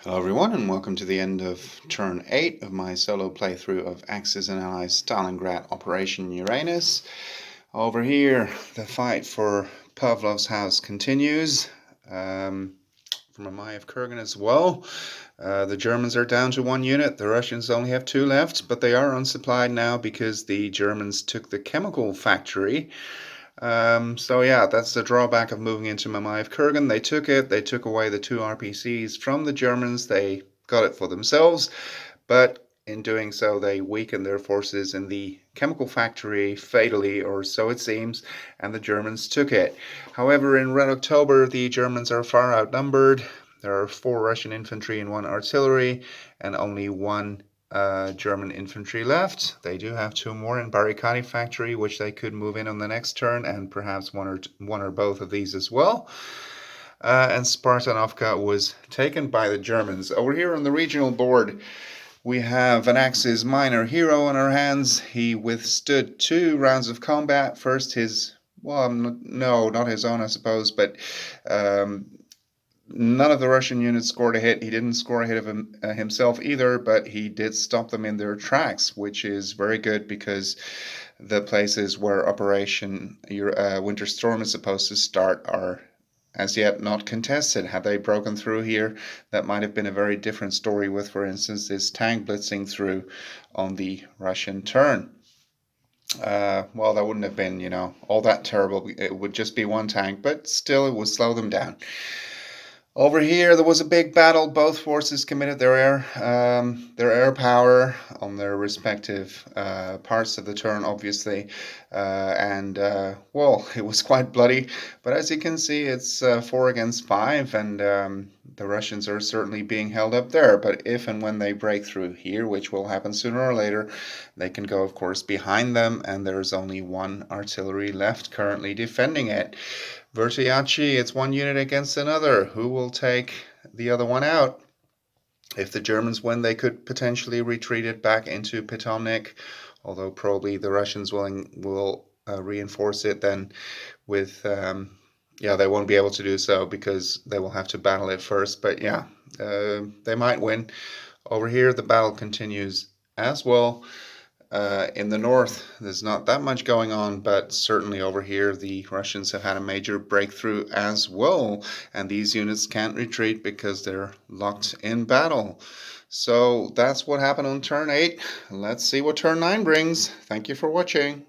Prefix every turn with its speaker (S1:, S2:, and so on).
S1: Hello everyone, and welcome to the end of turn 8 of my solo playthrough of Axis and Allies Stalingrad Operation Uranus. Over here, the fight for Pavlov's house continues. From Mamayev Kurgan as well. The Germans are down to 1 unit, the Russians only have 2 left, but they are unsupplied now because the Germans took the chemical factory. So yeah, that's the drawback of moving into Mamayev Kurgan. They took it, they took away the 2 RPCs from the Germans, they got it for themselves, but in doing so they weakened their forces in the chemical factory fatally, or so it seems, and the Germans took it. However, in Red October the Germans are far outnumbered. There are 4 Russian infantry and 1 artillery, and only 1 German infantry left. They do have 2 more in Barricadi factory, which they could move in on the next turn, and perhaps one or both of these as well. And Spartanovka was taken by the Germans. Over here on the regional board, we have an Axis minor hero on our hands. He withstood 2 rounds of combat. First his, well, no, not his own, I suppose, but none of the Russian units scored a hit. He didn't score a hit of himself either, but he did stop them in their tracks, which is very good because the places where Operation Winter Storm is supposed to start are as yet not contested. Had they broken through here, that might have been a very different story with, for instance, this tank blitzing through on the Russian turn. Well, that wouldn't have been, all that terrible. It would just be 1 tank, but still it would slow them down. Over here, there was a big battle. Both forces committed their air power on their respective parts of the turn, obviously, well, it was quite bloody. But as you can see, it's 4 against 5, and the Russians are certainly being held up there. But if and when they break through here, which will happen sooner or later, they can go, of course, behind them, and there's only 1 artillery left currently defending it. Vertiachi, it's 1 unit against another. Who will take the other one out? If the Germans win, they could potentially retreat it back into Pitomnik, although probably the Russians will reinforce it then with, they won't be able to do so because they will have to battle it first, but yeah, they might win. Over here, the battle continues as well. In the north, there's not that much going on, but certainly over here, the Russians have had a major breakthrough as well, and these units can't retreat because they're locked in battle. So that's what happened on turn 8. Let's see what turn 9 brings. Thank you for watching.